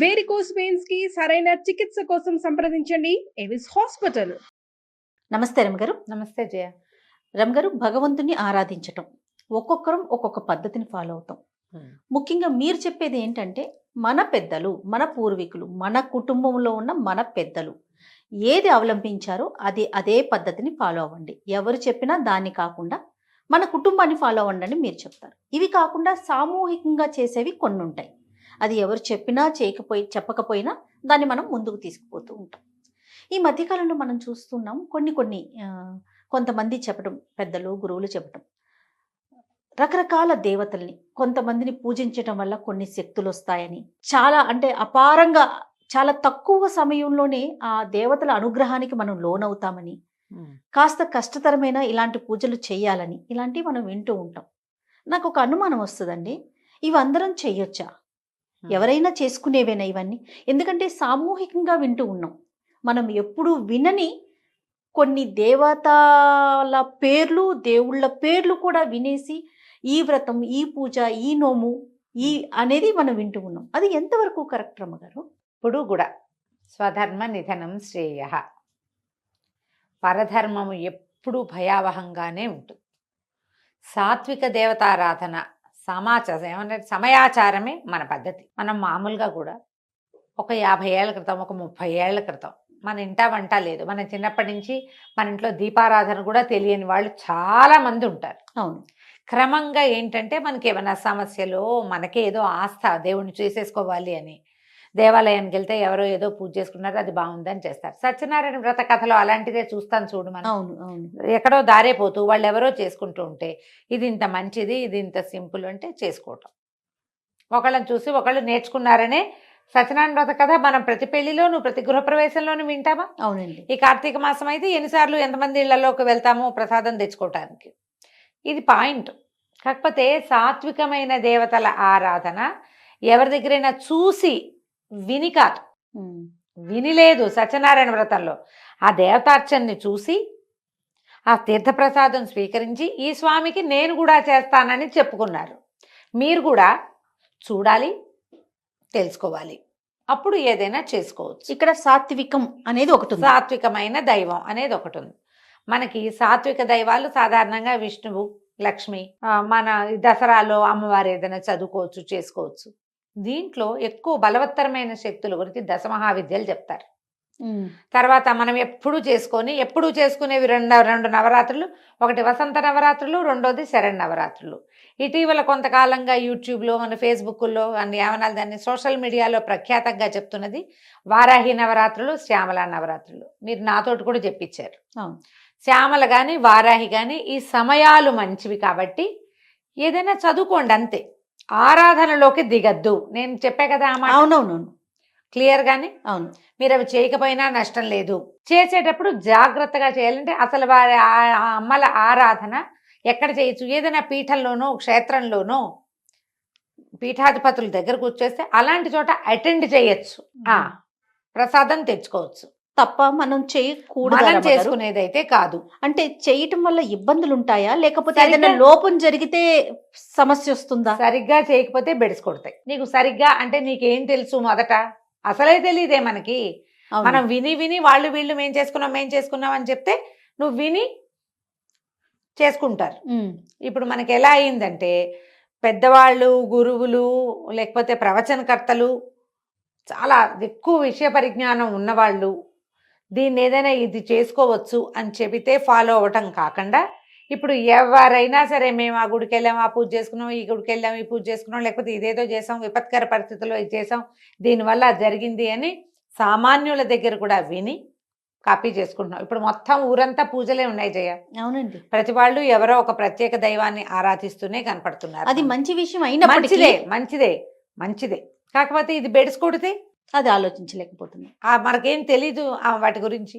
Varicose veins కి సరైన చికిత్స కోసం సంప్రదించండి ఎవిస్ హాస్పిటల్. నమస్తే రమగారు. నమస్తే జయ. రమగారు, భగవంతుని ఆరాధించటం ఒక్కొక్కరం ఒక్కొక్క పద్ధతిని ఫాలో అవుతాం. ముఖ్యంగా మీరు చెప్పేది ఏంటంటే, మన పెద్దలు, మన పూర్వీకులు, మన కుటుంబంలో ఉన్న మన పెద్దలు ఏది అవలంబించారో అదే పద్ధతిని ఫాలో అవ్వండి. ఎవరు చెప్పినా దాన్ని కాకుండా మన కుటుంబాన్ని ఫాలో అవ్వండి అని మీరు చెప్తారు. ఇవి కాకుండా సామూహికంగా చేసేవి కొన్ని ఉంటాయి. అది ఎవరు చెప్పినా చెప్పకపోయినా దాన్ని మనం ముందుకు తీసుకుపోతూ ఉంటాం. ఈ మధ్యకాలంలో మనం చూస్తున్నాం కొన్ని కొంతమంది చెప్పడం, పెద్దలు గురువులు చెప్పడం, రకరకాల దేవతల్ని కొంతమందిని పూజించటం వల్ల కొన్ని శక్తులు వస్తాయని, చాలా అంటే అపారంగా చాలా తక్కువ సమయంలోనే ఆ దేవతల అనుగ్రహానికి మనం లోనవుతామని, కాస్త కష్టతరమైన ఇలాంటి పూజలు చేయాలని, ఇలాంటివి మనం వింటూ ఉంటాం. నాకు ఒక అనుమానం వస్తుందండి, ఇవందరం చెయ్యొచ్చా? ఎవరైనా చేసుకునేవేనా ఇవన్నీ? ఎందుకంటే సామూహికంగా వింటూ ఉన్నాం. మనం ఎప్పుడు వినని కొన్ని దేవతల పేర్లు, దేవుళ్ళ పేర్లు కూడా వినేసి ఈ వ్రతం, ఈ పూజ, ఈ నోము అనేది మనం వింటూ ఉన్నాం. అది ఎంతవరకు కరెక్ట్ రమ్మగారు? ఇప్పుడు కూడా స్వధర్మ నిధనం శ్రేయ, పరధర్మము ఎప్పుడు భయావహంగానే ఉంటుంది. సాత్విక దేవతారాధన సమయాచారమే మన పద్ధతి. మనం మామూలుగా కూడా ఒక 50 ఏళ్ల క్రితం, ఒక 30 ఏళ్ల క్రితం మన ఇంటా వంట లేదు. మన చిన్నప్పటి నుంచి మన ఇంట్లో దీపారాధన కూడా తెలియని వాళ్ళు చాలా మంది ఉంటారు. అవును. క్రమంగా ఏంటంటే మనకి ఏమైనా సమస్యలు, మనకే ఏదో ఆస్థ దేవుణ్ణి చేసేసుకోవాలి అని దేవాలయానికి వెళ్తే ఎవరో ఏదో పూజ చేసుకున్నారు, అది బాగుందని చేస్తారు. సత్యనారాయణ వ్రత కథలో అలాంటిదే చూస్తాను చూడు మనం. అవును అవును. ఎక్కడో దారేపోతూ వాళ్ళు ఎవరో చేసుకుంటూ ఉంటే ఇది ఇంత మంచిది, ఇది ఇంత సింపుల్ అంటే చేసుకోవటం. ఒకళ్ళని చూసి ఒకళ్ళు నేర్చుకున్నారనే సత్యనారాయణ వ్రత కథ మనం ప్రతి పెళ్లిలోనూ, ప్రతి గృహప్రవేశంలోనూ వింటామా? అవునండి. ఈ కార్తీక మాసం అయితే ఎన్నిసార్లు ఎంతమంది ఇళ్లలోకి వెళ్తామో ప్రసాదం తెచ్చుకోవటానికి. ఇది పాయింట్. కాకపోతే సాత్వికమైన దేవతల ఆరాధన ఎవరి దగ్గరైనా చూసి విని కాదు, వినిలేదు. సత్యనారాయణ వ్రతంలో ఆ దేవతార్చనని చూసి ఆ తీర్థప్రసాదం స్వీకరించి ఈ స్వామికి నేను కూడా చేస్తానని చెప్పుకున్నారు. మీరు కూడా చూడాలి, తెలుసుకోవాలి, అప్పుడు ఏదైనా చేసుకోవచ్చు. ఇక్కడ సాత్వికం అనేది ఒకటి ఉంది, సాత్వికమైన దైవం అనేది ఒకటి ఉంది. మనకి సాత్విక దైవాలు సాధారణంగా విష్ణువు, లక్ష్మి, మన దసరాలో అమ్మవారు ఏదైనా చదువుకోవచ్చు, చేసుకోవచ్చు. దీంట్లో ఎక్కువ బలవత్తరమైన శక్తుల గురించి దశమహావిద్యలు చెప్తారు. తర్వాత మనం ఎప్పుడు చేసుకునేవి రెండు నవరాత్రులు. ఒకటి వసంత నవరాత్రులు, రెండోది శరణ్-నవరాత్రులు. ఇటీవల కొంతకాలంగా యూట్యూబ్లో, మన ఫేస్బుక్లో అన్ని ఏమనాలి దాన్ని, సోషల్ మీడియాలో ప్రఖ్యాతంగా చెప్తున్నది వారాహి నవరాత్రులు, శ్యామల నవరాత్రులు. మీరు నాతోటి కూడా చెప్పించారు. శ్యామల కానీ వారాహి కానీ ఈ సమయాలు మంచివి కాబట్టి ఏదైనా చదువుకోండి అంతే, ఆరాధనలోకి దిగద్దు. నేను చెప్పే కదా ఆ మాట. అవునవును, క్లియర్ గానే. అవును. మీరు అవి చేయకపోయినా నష్టం లేదు. చేసేటప్పుడు జాగ్రత్తగా చేయాలంటే అసలు వారి అమ్మల ఆరాధన ఎక్కడ చేయొచ్చు? ఏదైనా పీఠంలోనో, క్షేత్రంలోనో, పీఠాధిపతుల దగ్గరకు వచ్చేస్తే అలాంటి చోట అటెండ్ చేయొచ్చు, ప్రసాదం తెచ్చుకోవచ్చు తప్ప మనం చేయకూడదు. మనం చేసుకునేదైతే కాదు. అంటే చేయటం వల్ల ఇబ్బందులు ఉంటాయా, లేకపోతే ఏదైనా లోపం జరిగితే సమస్య వస్తుందా? సరిగ్గా చేయకపోతే బెడిసి కొడతాయి. నీకు సరిగ్గా అంటే నీకేం తెలుసు? మొదట అసలే తెలియదే మనకి. మనం విని విని వాళ్ళు వీళ్ళు మేం చేసుకున్నాం అని చెప్తే నువ్వు విని చేసుకుంటారు. ఇప్పుడు మనకి ఎలా అయిందంటే, పెద్దవాళ్ళు, గురువులు, లేకపోతే ప్రవచనకర్తలు, చాలా ఎక్కువ విషయ పరిజ్ఞానం ఉన్నవాళ్ళు దీన్ని ఏదైనా ఇది చేసుకోవచ్చు అని చెబితే ఫాలో అవ్వటం కాకుండా, ఇప్పుడు ఎవరైనా సరే మేము ఆ గుడికి వెళ్ళాం, ఆ పూజ చేసుకున్నాం, ఈ గుడికి వెళ్ళాం, ఈ పూజ చేసుకున్నాం, లేకపోతే ఇదేదో చేసాం, విపత్కర పరిస్థితుల్లో ఇది చేసాం, దీనివల్ల జరిగింది అని సామాన్యుల దగ్గర కూడా విని కాపీ చేసుకుంటున్నాం. ఇప్పుడు మొత్తం ఊరంతా పూజలే ఉన్నాయి జయ. అవునండి. ప్రతి వాళ్ళు ఎవరో ఒక ప్రత్యేక దైవాన్ని ఆరాధిస్తూనే కనపడుతున్నారు. అది మంచి విషయం అయినా మంచిదే. కాకపోతే ఇది బెడిసి కొడితే అది ఆలోచించలేకపోతున్నాం. మనకేం తెలీదు వాటి గురించి,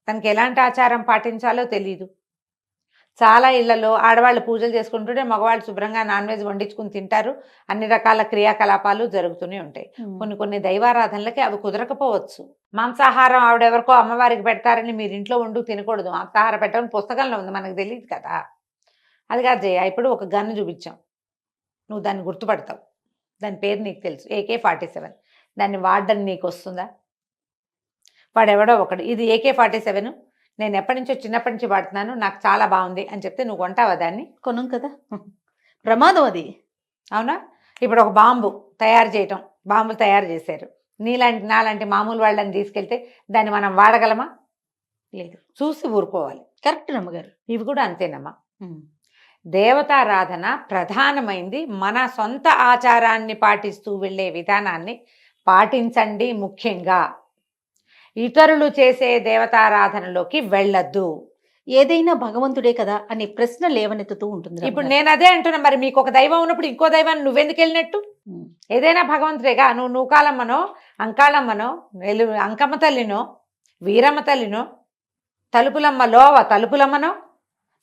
తనకి ఎలాంటి ఆచారం పాటించాలో తెలీదు. చాలా ఇళ్లలో ఆడవాళ్ళు పూజలు చేసుకుంటుంటే మగవాళ్ళు శుభ్రంగా నాన్ వెజ్ వండించుకుని తింటారు. అన్ని రకాల క్రియాకలాపాలు జరుగుతూనే ఉంటాయి. కొన్ని దైవారాధనలకి అవి కుదరకపోవచ్చు. మాంసాహారం ఆవిడెవరికో అమ్మవారికి పెడతారని మీరు ఇంట్లో వండు తినకూడదు. మాంసాహారం పెట్టడం పుస్తకంలో ఉంది, మనకు తెలియదు కదా. అది కాదు జయ. ఇప్పుడు ఒక గన్ను చూపించాం, నువ్వు దాన్ని గుర్తుపడతావు, దాని పేరు నీకు తెలుసు, AK-47. దాన్ని వాడడం నీకు వస్తుందా? వాడెవడో ఒకడు ఇది AK-47 నేను ఎప్పటి నుంచో చిన్నప్పటి నుంచి వాడుతున్నాను, నాకు చాలా బాగుంది అని చెప్తే నువ్వు కొంటావా దాన్ని? కొనం కదా, ప్రమాదం అది. అవునా? ఇప్పుడు ఒక బాంబు తయారు చేయటం, బాంబులు తయారు చేశారు, నాలాంటి మామూలు వాళ్ళని తీసుకెళ్తే దాన్ని మనం వాడగలమా? లేదు. చూసి ఊరుకోవాలి. కరెక్ట్ నమ్మగారు. ఇవి కూడా అంతేనమ్మా. దేవతారాధన ప్రధానమైంది. మన సొంత ఆచారాన్ని పాటిస్తూ వెళ్ళే విధానాన్ని పాటించండి. ముఖ్యంగా ఇతరులు చేసే దేవతారాధనలోకి వెళ్ళొద్దు. ఏదైనా భగవంతుడే కదా అనే ప్రశ్న లేవనెత్తుతూ ఉంటుంది. ఇప్పుడు నేను అదే అంటున్నా, మరి మీకు ఒక దైవం ఉన్నప్పుడు ఇంకో దైవాన్ని నువ్వెందుకు వెళ్ళినట్టు? ఏదైనా భగవంతుడేగా. నువ్వు నూకాలమ్మనో, అంకాళమ్మనో, అంకమ్మ తల్లినో, వీరమ్మ తల్లినో, తలుపులమ్మనో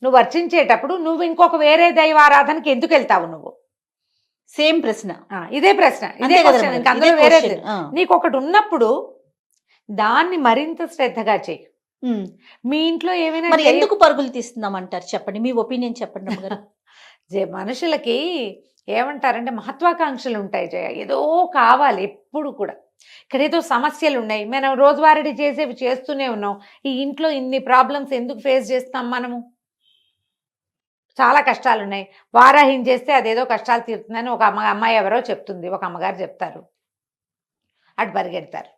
నువ్వు అర్చించేటప్పుడు నువ్వు ఇంకొక వేరే దైవారాధనకి ఎందుకు వెళ్తావు? నువ్వు సేమ్ ప్రశ్న, ఇదే ప్రశ్న, ఇదే క్వశ్చన్. ఇంకా అందులో వేరే నీకు ఒకటి ఉన్నప్పుడు దాన్ని మరింత శ్రద్ధగా చెయ్యి. మీ ఇంట్లో ఏమైనా మరి ఎందుకు పరుగులు తీస్తున్నాం అంటారు? చెప్పండి, మీ ఒపీనియన్ చెప్పండి నమ్మగారు. మనుషులకి ఏమంటారంటే మహత్వాకాంక్షలు ఉంటాయి జయ, ఏదో కావాలి ఎప్పుడు కూడా. ఇక్కడ ఏదో సమస్యలు ఉన్నాయి, మనం రోజువారీ చేసేవి చేస్తూనే ఉన్నాం. ఈ ఇంట్లో ఇన్ని ప్రాబ్లమ్స్ ఎందుకు ఫేస్ చేస్తాం మనము? చాలా కష్టాలు ఉన్నాయి. వారాహిం చేస్తే అదేదో కష్టాలు తీరుతుందని ఒక అమ్మాయి ఎవరో చెప్తుంది, ఒక అమ్మగారు చెప్తారు, అటు పరిగెడతారు.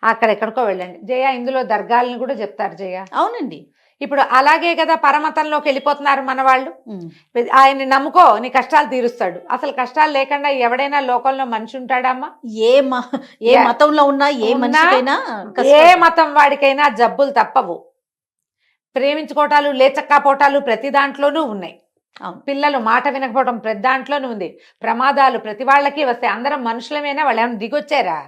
అక్కడెక్కడికో వెళ్ళండి జయ. ఇందులో దర్గాలను కూడా చెప్తారు జయ. అవునండి. ఇప్పుడు అలాగే కదా పరమతంలోకి వెళ్ళిపోతున్నారు మన వాళ్ళు. ఆయన్ని నమ్ముకో, నీ కష్టాలు తీరుస్తాడు. అసలు కష్టాలు లేకుండా ఎవడైనా లోకంలో మనిషి ఉంటాడమ్మా? ఏ మతంలో ఉన్నా, ఏ మతం వాడికైనా జబ్బులు తప్పవు. ప్రేమించుకోవటాలు, లేచక్కపోవటాలు ప్రతి దాంట్లోనూ ఉన్నాయి. పిల్లలు మాట వినకపోవటం ప్రతి దాంట్లోనూ ఉంది. ప్రమాదాలు ప్రతి వాళ్ళకి వస్తాయి. అందరం మనుషులమేనా? వాళ్ళు ఏమైనా దిగొచ్చారా?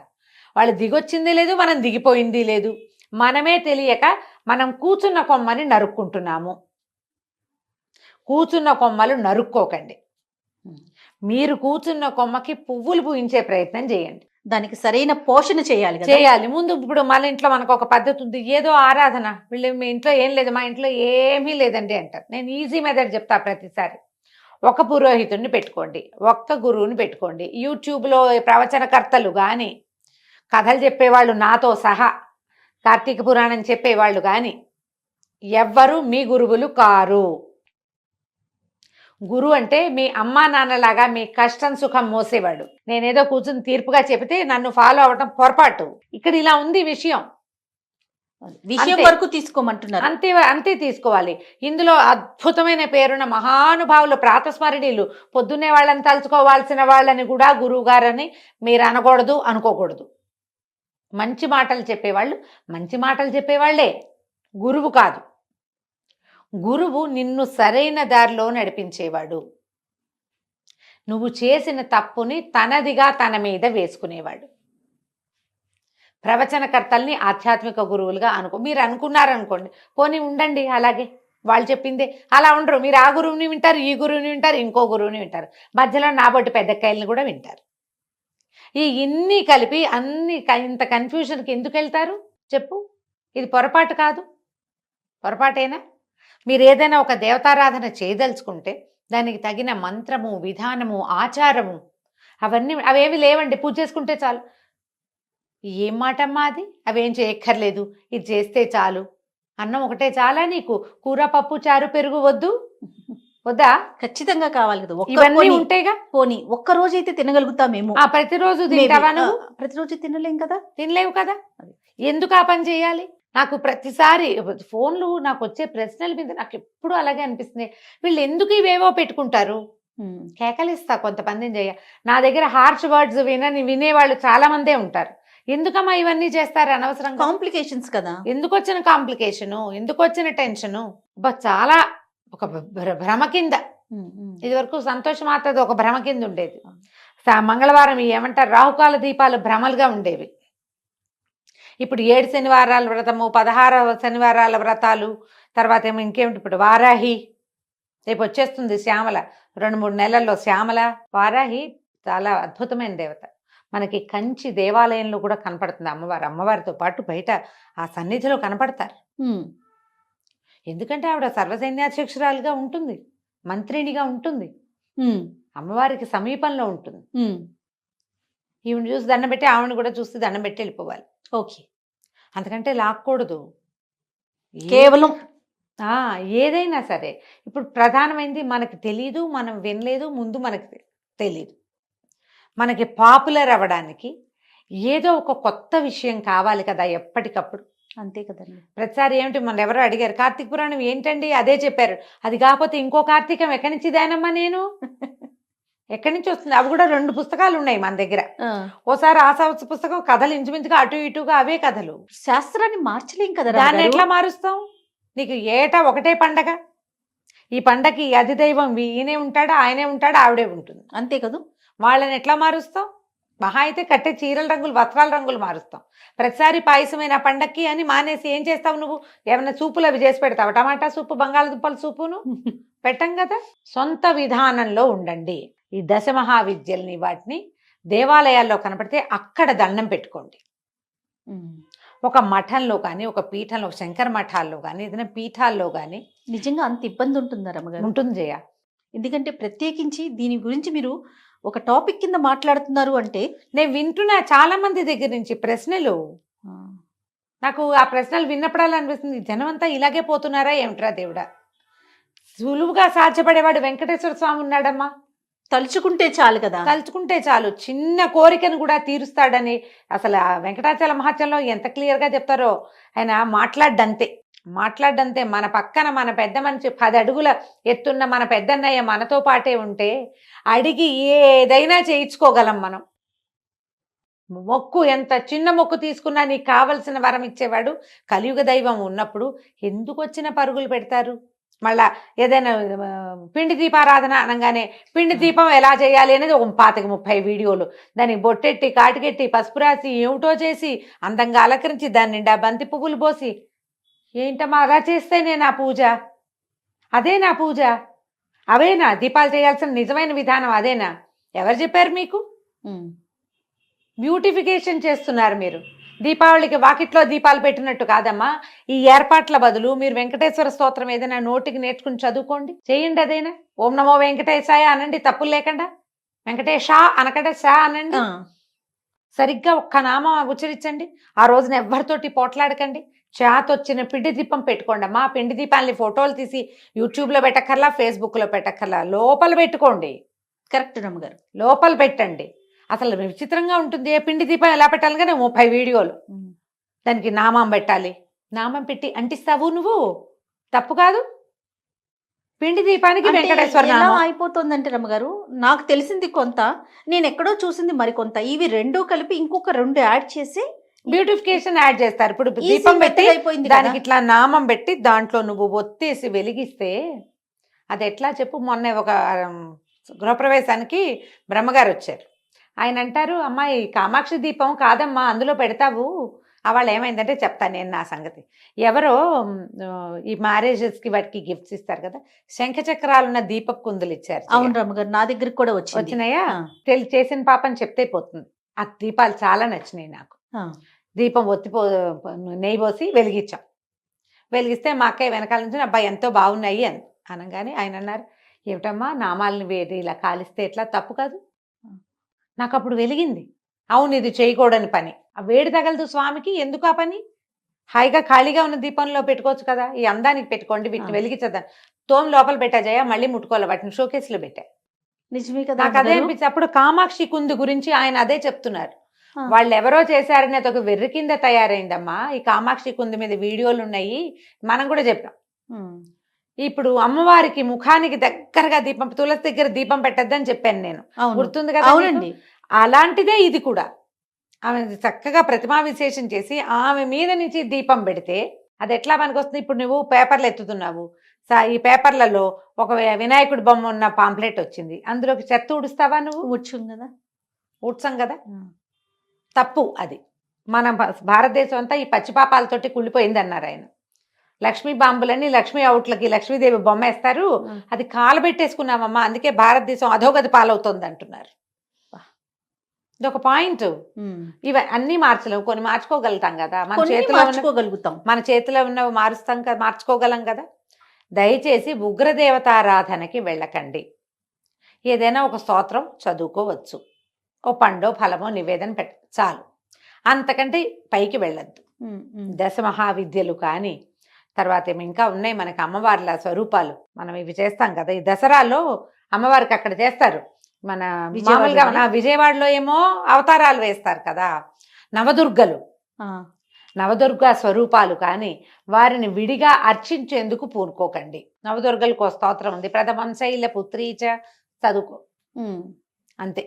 వాళ్ళు దిగొచ్చింది లేదు, మనం దిగిపోయింది లేదు. మనమే తెలియక మనం కూర్చున్న కొమ్మని నరుక్కుంటున్నాము. కూర్చున్న కొమ్మలు నరుక్కోకండి. మీరు కూర్చున్న కొమ్మకి పువ్వులు పూయించే ప్రయత్నం చేయండి. దానికి సరైన పోషణ చేయాలి ముందు. ఇప్పుడు మన ఇంట్లో మనకు ఒక పద్ధతి ఉంది, ఏదో ఆరాధన, వీళ్ళు మీ ఇంట్లో ఏం లేదు, మా ఇంట్లో ఏమీ లేదండి అంటారు. నేను ఈజీ మెథడ్ చెప్తా ప్రతిసారి. ఒక పురోహితుడిని పెట్టుకోండి, ఒక్క గురువుని పెట్టుకోండి. యూట్యూబ్లో ప్రవచనకర్తలు కానీ, కథలు చెప్పేవాళ్ళు నాతో సహా, కార్తీక పురాణం చెప్పేవాళ్ళు కానీ ఎవ్వరూ మీ గురువులు కారు. గురువు అంటే మీ అమ్మా నాన్నలాగా మీ కష్టం సుఖం మోసేవాడు. నేనేదో కూర్చుని తీర్పుగా చెబితే నన్ను ఫాలో అవ్వటం పొరపాటు. ఇక్కడ ఇలా ఉంది విషయం వరకు తీసుకోమంటున్నారు. అంతే తీసుకోవాలి. ఇందులో అద్భుతమైన పేరున్న మహానుభావులు, ప్రాతస్మరణీయులు, పొద్దున్నే వాళ్ళని తలుచుకోవాల్సిన వాళ్ళని కూడా గురువు గారని మీరు అనకూడదు, అనుకోకూడదు. మంచి మాటలు చెప్పేవాళ్ళు మంచి మాటలు చెప్పేవాళ్లే, గురువు కాదు. గురువు నిన్ను సరైన దారిలో నడిపించేవాడు. నువ్వు చేసిన తప్పుని తనదిగా తన మీద వేసుకునేవాడు. ప్రవచనకర్తల్ని ఆధ్యాత్మిక గురువులుగా మీరు అనుకున్నారనుకోండి, పోనీ ఉండండి అలాగే, వాళ్ళు చెప్పిందే. అలా ఉండరు. మీరు ఆ గురువుని వింటారు, ఈ గురువుని వింటారు, ఇంకో గురువుని వింటారు, మధ్యలో నాబొట్టి పెద్దకాయలను కూడా వింటారు. ఇన్ని కలిపి ఇంత కన్ఫ్యూజన్కి ఎందుకు వెళ్తారు చెప్పు? ఇది పొరపాటు కాదు, పొరపాటేనా? మీరు ఏదైనా ఒక దేవతారాధన చేయదలుచుకుంటే దానికి తగిన మంత్రము, విధానము, ఆచారము అవేమి లేవండి. పూజ చేసుకుంటే చాలు. ఏం మాటమ్మా అది? అవేం చేయక్కర్లేదు, ఇది చేస్తే చాలు. అన్నం ఒకటే చాలా నీకు? కూర, పప్పు, చారు, పెరుగు వద్దా? ఖచ్చితంగా కావాలి కదా. ఇవన్నీ ఉంటాయిగా. పోనీ ఒక్కరోజు అయితే తినగలుగుతామేమో. ప్రతిరోజు తింటావా నువ్వు? ప్రతిరోజు తినలేం కదా. తినలేవు కదా. ఎందుకు ఆ పని చేయాలి? నాకు ప్రతిసారి ఫోన్లు నాకు వచ్చే ప్రశ్నల మీద నాకు ఎప్పుడు అలాగే అనిపిస్తుంది. వీళ్ళు ఎందుకు ఇవేవో పెట్టుకుంటారు? కేకలిస్తా కొంతమందిని చేయ. నా దగ్గర హార్ష్ వర్డ్స్ వినేవాళ్ళు చాలా మందే ఉంటారు. ఎందుకమ్మా ఇవన్నీ చేస్తారు అనవసరంగా? కాంప్లికేషన్స్ కదా. ఎందుకు వచ్చిన కాంప్లికేషను, ఎందుకు వచ్చిన టెన్షను? చాలా ఒక భ్రమ కింద. ఇది వరకు సంతోషమాతది ఒక భ్రమ కింద ఉండేది. మంగళవారం ఏమంటారు, రాహుకాల దీపాలు భ్రమలుగా ఉండేవి. ఇప్పుడు 7 శనివారాల వ్రతము, 16 శనివారాల వ్రతాలు, తర్వాత ఏమో ఇంకేమిటి, ఇప్పుడు వారాహి రేపు వచ్చేస్తుంది. శ్యామల 2-3 నెలల్లో శ్యామల. వారాహి చాలా అద్భుతమైన దేవత. మనకి కంచి దేవాలయంలో కూడా కనపడుతుంది అమ్మవారు. అమ్మవారితో పాటు బయట ఆ సన్నిధిలో కనపడతారు. ఎందుకంటే ఆవిడ సర్వసైన్యాధ్యక్షురాలుగా ఉంటుంది, మంత్రినిగా ఉంటుంది, అమ్మవారికి సమీపంలో ఉంటుంది. ఈవిని చూసి దండం పెట్టి ఆవిడని కూడా చూసి దండం పెట్టి వెళ్ళిపోవాలి. ఓకే. అంతకంటే లాక్కూడదు. కేవలం ఏదైనా సరే ఇప్పుడు ప్రధానమైనది మనకి తెలీదు, మనం వినలేదు, ముందు మనకి తెలీదు. మనకి పాపులర్ అవ్వడానికి ఏదో ఒక కొత్త విషయం కావాలి కదా ఎప్పటికప్పుడు. అంతే కదండి. ప్రతిసారి ఏమిటి మన ఎవరో అడిగారు కార్తీక పురాణం ఏంటండి, అదే చెప్పారు, అది కాకపోతే ఇంకో కార్తీకం ఎక్కడి నుంచి దానమ్మా నేను ఎక్కడి నుంచి వస్తుంది? అవి కూడా 2 పుస్తకాలు ఉన్నాయి మన దగ్గర. ఓసారి ఆసావత్స పుస్తకం కథలు ఇంచుమించుగా అటు ఇటుగా అవే కథలు. శాస్త్రాన్ని మార్చలేం కదా దాన్ని రమగారు. ఎట్లా మారుస్తాం? నీకు ఏటా ఒకటే పండగ, ఈ పండగకి ఈ అధిదైవం ఈయనే ఉంటాడు, ఆయనే ఉంటాడు, ఆవిడే ఉంటుంది. అంతే కదా. వాళ్ళని ఎట్లా మారుస్తాం? మహా అయితే కట్టే చీరల రంగులు వస్త్రాల రంగులు మారుస్తాం. ప్రతిసారి పాయసమైన పండక్కి అని మానేసి ఏం చేస్తావు నువ్వు? ఏమైనా సూపులు అవి చేసి పెడతావు? టమాటా సూపు, బంగాళదుంపల సూపును పెట్టం కదా. సొంత విధానంలో ఉండండి. ఈ దశ మహావిద్యల్ని వాటిని దేవాలయాల్లో కనపడితే అక్కడ దండం పెట్టుకోండి. ఒక మఠంలో కానీ, ఒక పీఠంలో, శంకర మఠాల్లో కానీ, ఏదైనా పీఠాల్లో కానీ నిజంగా అంత ఇబ్బంది ఉంటుందా రమగారు? ఉంటుంది జయ. ఎందుకంటే ప్రత్యేకించి దీని గురించి మీరు ఒక టాపిక్ కింద మాట్లాడుతున్నారు అంటే నేను వింటున్నా చాలా మంది దగ్గర నుంచి ప్రశ్నలు. నాకు ఆ ప్రశ్నలు విన్నప్పుడల్లా అనిపిస్తుంది, జనం అంతా ఇలాగే పోతున్నారా ఏమిట్రా దేవుడా. సులువుగా సాధ్యపడేవాడు వెంకటేశ్వర స్వామి ఉన్నాడమ్మా. తలుచుకుంటే చాలు కదా. తలుచుకుంటే చాలు, చిన్న కోరికను కూడా తీరుస్తాడని అసలు ఆ వెంకటాచల మహత్యంలో ఎంత క్లియర్గా చెప్తారో. ఆయన మాట్లాడ్డంతే. మన పక్కన మన పెద్ద మనిషి 10 అడుగుల ఎత్తున్న మన పెద్దన్నయ్య మనతో పాటే ఉంటే అడిగి ఏదైనా చేయించుకోగలం మనం. మొక్కు ఎంత చిన్న మొక్కు తీసుకున్నా నీకు కావలసిన వరం ఇచ్చేవాడు కలియుగ దైవం ఉన్నప్పుడు ఎందుకు వచ్చిన పరుగులు పెడతారు? మళ్ళా ఏదైనా పిండి దీపారాధన అనగానే పిండి దీపం ఎలా చేయాలి అనేది ఒక 25-30 వీడియోలు, దానికి బొట్టెట్టి కాటికెట్టి పసుపు రాసి ఏమిటో చేసి అందంగా అలంకరించి దాని నిండా బంతి పువ్వులు పోసి, ఏంటమ్మా అలా చేస్తేనే నా పూజ? అదే నా పూజ? అవేనా దీపాలు చేయాల్సిన నిజమైన విధానం? అదేనా? ఎవరు చెప్పారు మీకు? బ్యూటిఫికేషన్ చేస్తున్నారు మీరు. దీపావళికి వాకిట్లో దీపాలు పెట్టినట్టు కాదమ్మా. ఈ ఏర్పాట్ల బదులు మీరు వెంకటేశ్వర స్తోత్రం ఏదైనా నోటికి నేర్చుకుని చదువుకోండి, చేయండి. అదైనా ఓం నమో వెంకటేశాయ అనండి, తప్పులు లేకుండా. వెంకటేశా అనకుండా షా అనండి. సరిగ్గా ఒక్క నామం ఉచ్చరించండి. ఆ రోజున ఎవరితోటి పోట్లాడకండి. చేతొచ్చిన పిండి దీపం పెట్టుకోండి అమ్మా. పిండి దీపాలని ఫోటోలు తీసి యూట్యూబ్లో పెట్టక్కర్లా, ఫేస్బుక్లో పెట్టక్కర్లా, లోపల పెట్టుకోండి. కరెక్ట్ రమ్మగారు, లోపల పెట్టండి. అసలు విచిత్రంగా ఉంటుంది. పిండి దీపం ఎలా పెట్టాలి కానీ 30 వీడియోలు. దానికి నామం పెట్టాలి. నామం పెట్టి అంటిస్తావు నువ్వు, తప్పు కాదు. పిండి దీపానికి వెంకటేశ్వర నామం అయిపోతుందంటే రమ్మగారు, నాకు తెలిసింది కొంత, నేను ఎక్కడో చూసింది మరికొంత. ఇవి 2 కలిపి ఇంకొక 2 యాడ్ చేసి బ్యూటిఫికేషన్ యాడ్ చేస్తారు. ఇప్పుడు దీపం పెట్టి దానికి ఇట్లా నామం పెట్టి దాంట్లో నువ్వు ఒత్తేసి వెలిగిస్తే అది ఎట్లా చెప్పు. మొన్న ఒక గృహప్రవేశానికి బ్రహ్మగారు వచ్చారు. ఆయన అంటారు, అమ్మాయి కామాక్షి దీపం కాదమ్మా అందులో పెడతావు. వాళ్ళు ఏమైందంటే చెప్తాను నేను నా సంగతి. ఎవరో ఈ మ్యారేజెస్కి వాటికి గిఫ్ట్స్ ఇస్తారు కదా, శంఖచక్రాలున్న దీపపు కుందులు ఇచ్చారు. అవును రమ్మగారు, నా దగ్గరికి కూడా వచ్చినాయా? చేసిన పాపని చెప్తే పోతుంది. ఆ దీపాలు చాలా నచ్చినాయి నాకు. దీపం నెయ్యి పోసి వెలిగించాం. వెలిగిస్తే మా అక్కయ్య వెనకాల నుంచి అబ్బాయి ఎంతో బాగున్నాయి అని అనగానే ఆయన అన్నారు, ఏమిటమ్మా నామాలని వేడి ఇలా కాలిస్తే ఎట్లా, తప్పు కాదు. నాకు అప్పుడు వెలిగింది, అవును ఇది చేయకూడని పని. ఆ వేడి తగలదు స్వామికి, ఎందుకు ఆ పని? హాయిగా ఖాళీగా ఉన్న దీపంలో పెట్టుకోవచ్చు కదా. ఈ అందానికి పెట్టుకోండి, వీటిని వెలిగించదా. తోమి లోపల పెట్టా జయ, మళ్ళీ ముట్టుకోవాలి, వాటిని షోకేస్లో పెట్టా. నిజమే కదా. నాకు అదే అనిపించి అప్పుడు కామాక్షి కుందు గురించి ఆయన అదే చెప్తున్నారు. వాళ్ళు ఎవరో చేశారని అదొక వెర్రి కింద తయారైందమ్మా. ఈ కామాక్షి కుందు మీద వీడియోలు ఉన్నాయి, మనం కూడా చెప్పాం. ఇప్పుడు అమ్మవారికి ముఖానికి దగ్గరగా దీపం, తులసి దగ్గర దీపం పెట్టద్దని చెప్పాను నేను, గుర్తుంది కదా? అవునండి. అలాంటిదే ఇది కూడా. ఆమె చక్కగా ప్రతిమా విశేషం చేసి ఆమె మీద నుంచి దీపం పెడితే అది ఎట్లా మనకు వస్తుంది? ఇప్పుడు నువ్వు పేపర్లు ఎత్తుతున్నావు, ఈ పేపర్లలో ఒక వినాయకుడి బొమ్మ ఉన్న పాంప్లెట్ వచ్చింది, అందులోకి చెత్త ఊడుస్తావా నువ్వు? ఊడ్చాం కదా. తప్పు అది. మన భారతదేశం అంతా ఈ పచ్చిపాపాలతోటి కుళ్ళిపోయింది అన్నారు ఆయన. లక్ష్మీ బాంబులని లక్ష్మీ అవుట్లకి లక్ష్మీదేవి బొమ్మ వేస్తారు, అది కాలబెట్టేసుకున్నామమ్మా, అందుకే భారతదేశం అధోగతి పాలవుతుంది అంటున్నారు. ఇదొక పాయింట్. ఇవి అన్ని మార్చలేము, కొన్ని మార్చుకోగలుగుతాం కదా. మన చేతిలో ఉన్నవి మారుస్తాం కదా, మార్చుకోగలం కదా. దయచేసి ఉగ్రదేవతారాధనకి వెళ్ళకండి. ఏదైనా ఒక స్తోత్రం చదువుకోవచ్చు. ఓ పండో ఫలమో నివేదన పెట్ట చాలు, అంతకంటే పైకి వెళ్ళొద్దు. దశ మహావిద్యలు కానీ తర్వాత ఏమో ఇంకా ఉన్నాయి మనకి అమ్మవార్ల స్వరూపాలు, మనం ఇవి చేస్తాం కదా ఈ దసరాలో అమ్మవారికి అక్కడ చేస్తారు. మన మామూలుగా మన విజయవాడలో ఏమో అవతారాలు వేస్తారు కదా నవదుర్గలు, నవదుర్గా స్వరూపాలు కానీ వారిని విడిగా అర్చించేందుకు పూనుకోకండి. నవదుర్గలకు ఒక స్తోత్రం ఉంది, ప్రథమం శైల పుత్రీచ, చదువుకో అంతే.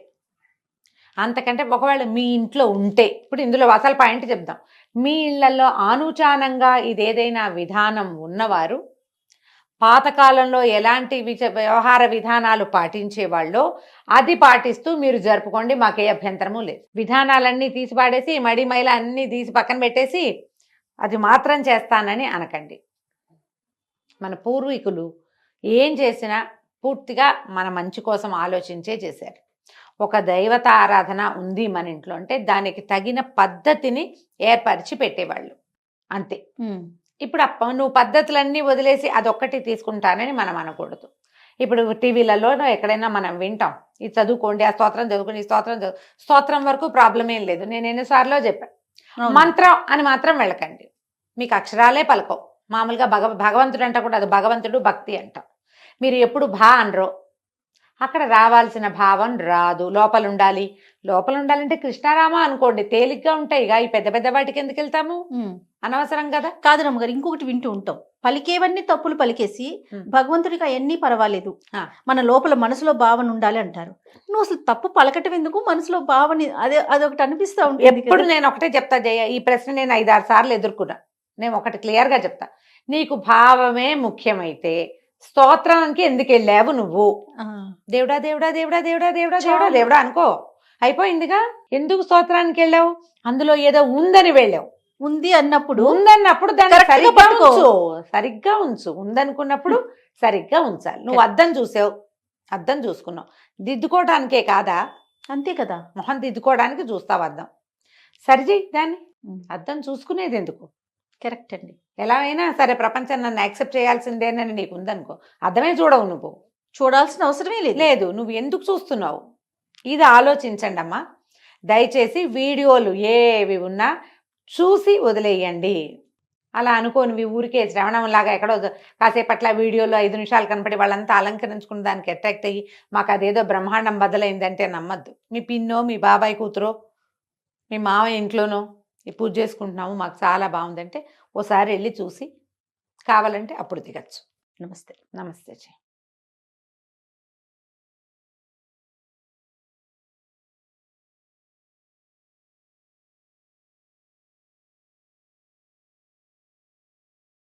అంతకంటే ఒకవేళ మీ ఇంట్లో ఉంటే, ఇప్పుడు ఇందులో అసలు పాయింట్ చెప్దాం, మీ ఇళ్లలో ఆనుచానంగా ఇదేదైనా విధానం ఉన్నవారు పాతకాలంలో ఎలాంటి వ్యవహార విధానాలు పాటించేవాళ్ళో అది పాటిస్తూ మీరు జరుపుకోండి, మాకే అభ్యంతరము లేదు. విధానాలన్నీ తీసి పాడేసి మడి మైల అన్నీ తీసి పక్కన పెట్టేసి అది మాత్రం చేస్తానని అనకండి. మన పూర్వీకులు ఏం చేసినా పూర్తిగా మన మంచి కోసం ఆలోచించే చేశారు. ఒక దైవత ఆరాధన ఉంది మన ఇంట్లో అంటే దానికి తగిన పద్ధతిని ఏర్పరిచి పెట్టేవాళ్ళు అంతే. ఇప్పుడు నువ్వు పద్ధతులన్నీ వదిలేసి అదొక్కటి తీసుకుంటానని మనం అనకూడదు. ఇప్పుడు టీవీలలో ఎక్కడైనా మనం వింటాం, ఇది చదువుకోండి, ఆ స్తోత్రం చదువుకోండి, ఈ స్తోత్రం వరకు ప్రాబ్లం ఏం లేదు. నేను ఎన్నిసార్లు చెప్పాను, మంత్రం అని మాత్రం వెళ్ళకండి, మీకు అక్షరాలే పలకవు. మామూలుగా భగవంతుడు అంట కూడా అది భగవంతుడు భక్తి అంటాం. మీరు ఎప్పుడు అనరో అక్కడ రావాల్సిన భావం రాదు. లోపల ఉండాలంటే కృష్ణారామ అనుకోండి, తేలిగ్గా ఉంటాయి. ఈ పెద్ద పెద్ద వాటికి ఎందుకు వెళ్తాము, అనవసరం కదా. కాదు రమ్మగారు, ఇంకొకటి వింటూ ఉంటాం, పలికేవన్నీ తప్పులు పలికేసి భగవంతుడికి అవన్నీ పర్వాలేదు, మన లోపల మనసులో భావన ఉండాలి అంటారు. నువ్వు అసలు తప్పు పలకటం ఎందుకు, మనసులో భావన అదొకటి అనిపిస్తా ఉంటుంది. ఎప్పుడు నేను ఒకటే చెప్తా జయ, ఈ ప్రశ్న నేను 5-6 సార్లు ఎదుర్కొన్నా. నేను ఒకటి క్లియర్గా చెప్తా, నీకు భావమే ముఖ్యమైతే స్తోత్రానికి ఎందుకు వెళ్ళావు నువ్వు? దేవుడా దేవుడా దేవుడా దేవుడా దేవుడా దేవుడా దేవుడా అనుకో, అయిపోయిందిగా. ఎందుకు స్తోత్రానికి వెళ్ళావు? అందులో ఏదో ఉందని వెళ్ళావు. ఉందన్నప్పుడు దాన్ని సరిగ్గా ఉంచు. ఉందనుకున్నప్పుడు సరిగ్గా ఉంచాలి. నువ్వు అద్దం చూసావు, అద్దం చూసుకున్నావు, దిద్దుకోవడానికే కాదా? అంతే కదా, మొహం దిద్దుకోవడానికి చూస్తావు అద్దం, సరిచేయి దాన్ని. అద్దం చూసుకునేది ఎందుకు? కరెక్ట్ అండి. ఎలా అయినా సరే ప్రపంచం నన్ను యాక్సెప్ట్ చేయాల్సిందేనని నీకు ఉందనుకో, అర్థమే చూడవు, నువ్వు చూడాల్సిన అవసరమే లేదు. నువ్వు ఎందుకు చూస్తున్నావు? ఇది ఆలోచించండి అమ్మా. దయచేసి వీడియోలు ఏవి ఉన్నా చూసి వదిలేయండి. అలా అనుకోని ఊరికే శ్రవణంలాగా ఎక్కడో కాసేపట్ల వీడియోలో 5 నిమిషాలు కనపడి వాళ్ళంతా అలంకరించుకున్న దానికి అట్రాక్ట్ అయ్యి మాకు అదేదో బ్రహ్మాండం బదులైందంటే నమ్మద్దు. మీ పిన్నో మీ బాబాయ్ కూతురో మీ మావయ్య ఇంట్లోనో ఈ పూజ చేసుకుంటున్నాము మాకు చాలా బాగుందంటే ఓసారి వెళ్ళి చూసి కావాలంటే అప్పుడు దిగచ్చు. నమస్తే. నమస్తే.